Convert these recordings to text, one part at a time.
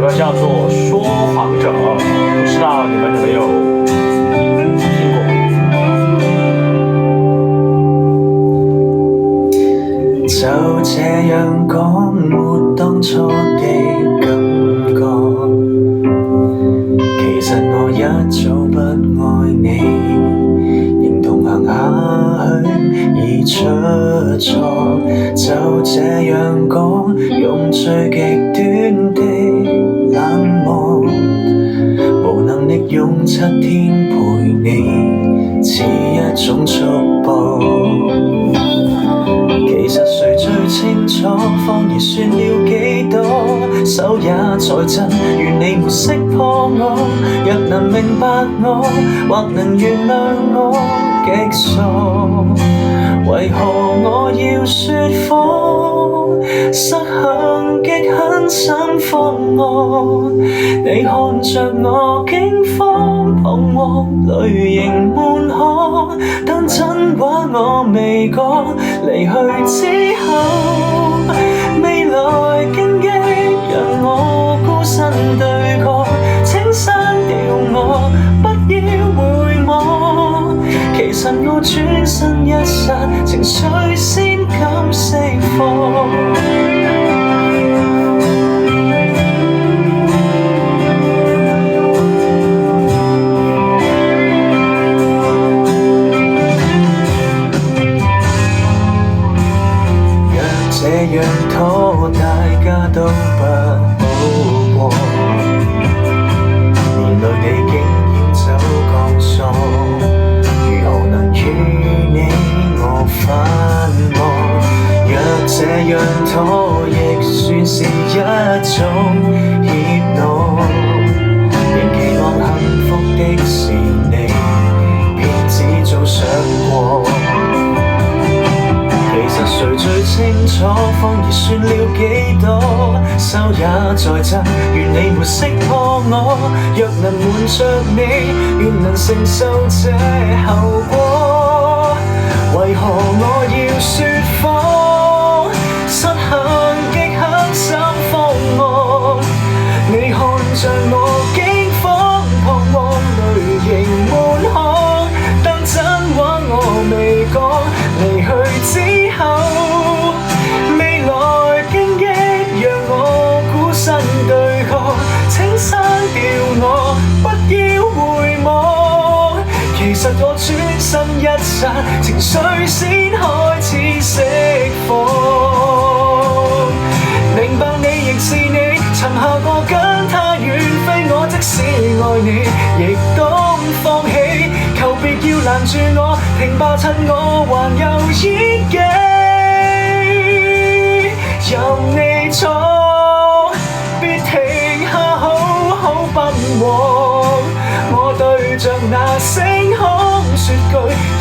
歌叫做《说谎者》，不知道你们有没有听過？就這樣講，沒當初的感覺。其實我一早不愛你，認同行下去已出錯。就這樣講，用最極端的冷漠，無能力用7天陪你，似一種束縛。其實誰最清楚，謊言算了幾多，手也在震，願你沒識破我。若能明白我，或能原諒我，極傻。為何我要說謊？失衡極很怎放惡？你看着我驚慌彷徨，淚盈滿腔，但真話我未講。離去之後，未來荊棘讓我孤身對抗。請刪掉我，不要回望。其實我轉身一剎，情緒先敢釋放。這樣拖大家都不好過，連累你竟要走鋼索，如何能與你我反駁？若這樣拖亦算是一種怯懦，仍期望幸福的是你，騙子早想過。其實誰最清楚，謊言算了幾多，手也在震，願你沒識破我。若能瞞着你，願能承受這後果。為何我要說謊？失衡極很怎放惡？你看着我驚慌彷徨，淚盈滿腔，但真話我未講。離去之後，未來荊棘讓我孤身對抗。請刪掉我，不要回望。其實我轉身一剎，情緒先開始釋放。明白你亦是你，尋下個跟他遠飛。我即使愛你，亦當放棄。求別要攔住我，停吧趁我還有演技。任你錯，別停下好好奔往。我對着那星空說句，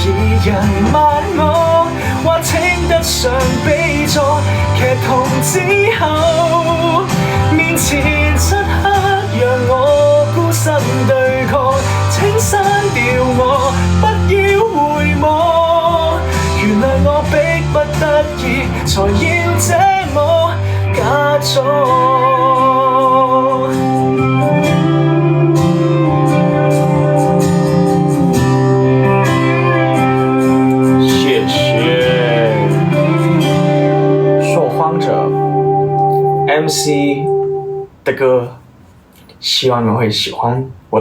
二人萬我，或稱得上比賽。劇痛之後，面前漆黑讓我孤身對抗。請刪掉我，不要回望。原諒我迫不得已，才要這麼假裝。謝謝說謊者 MC 的歌，希望你們會喜歡我的。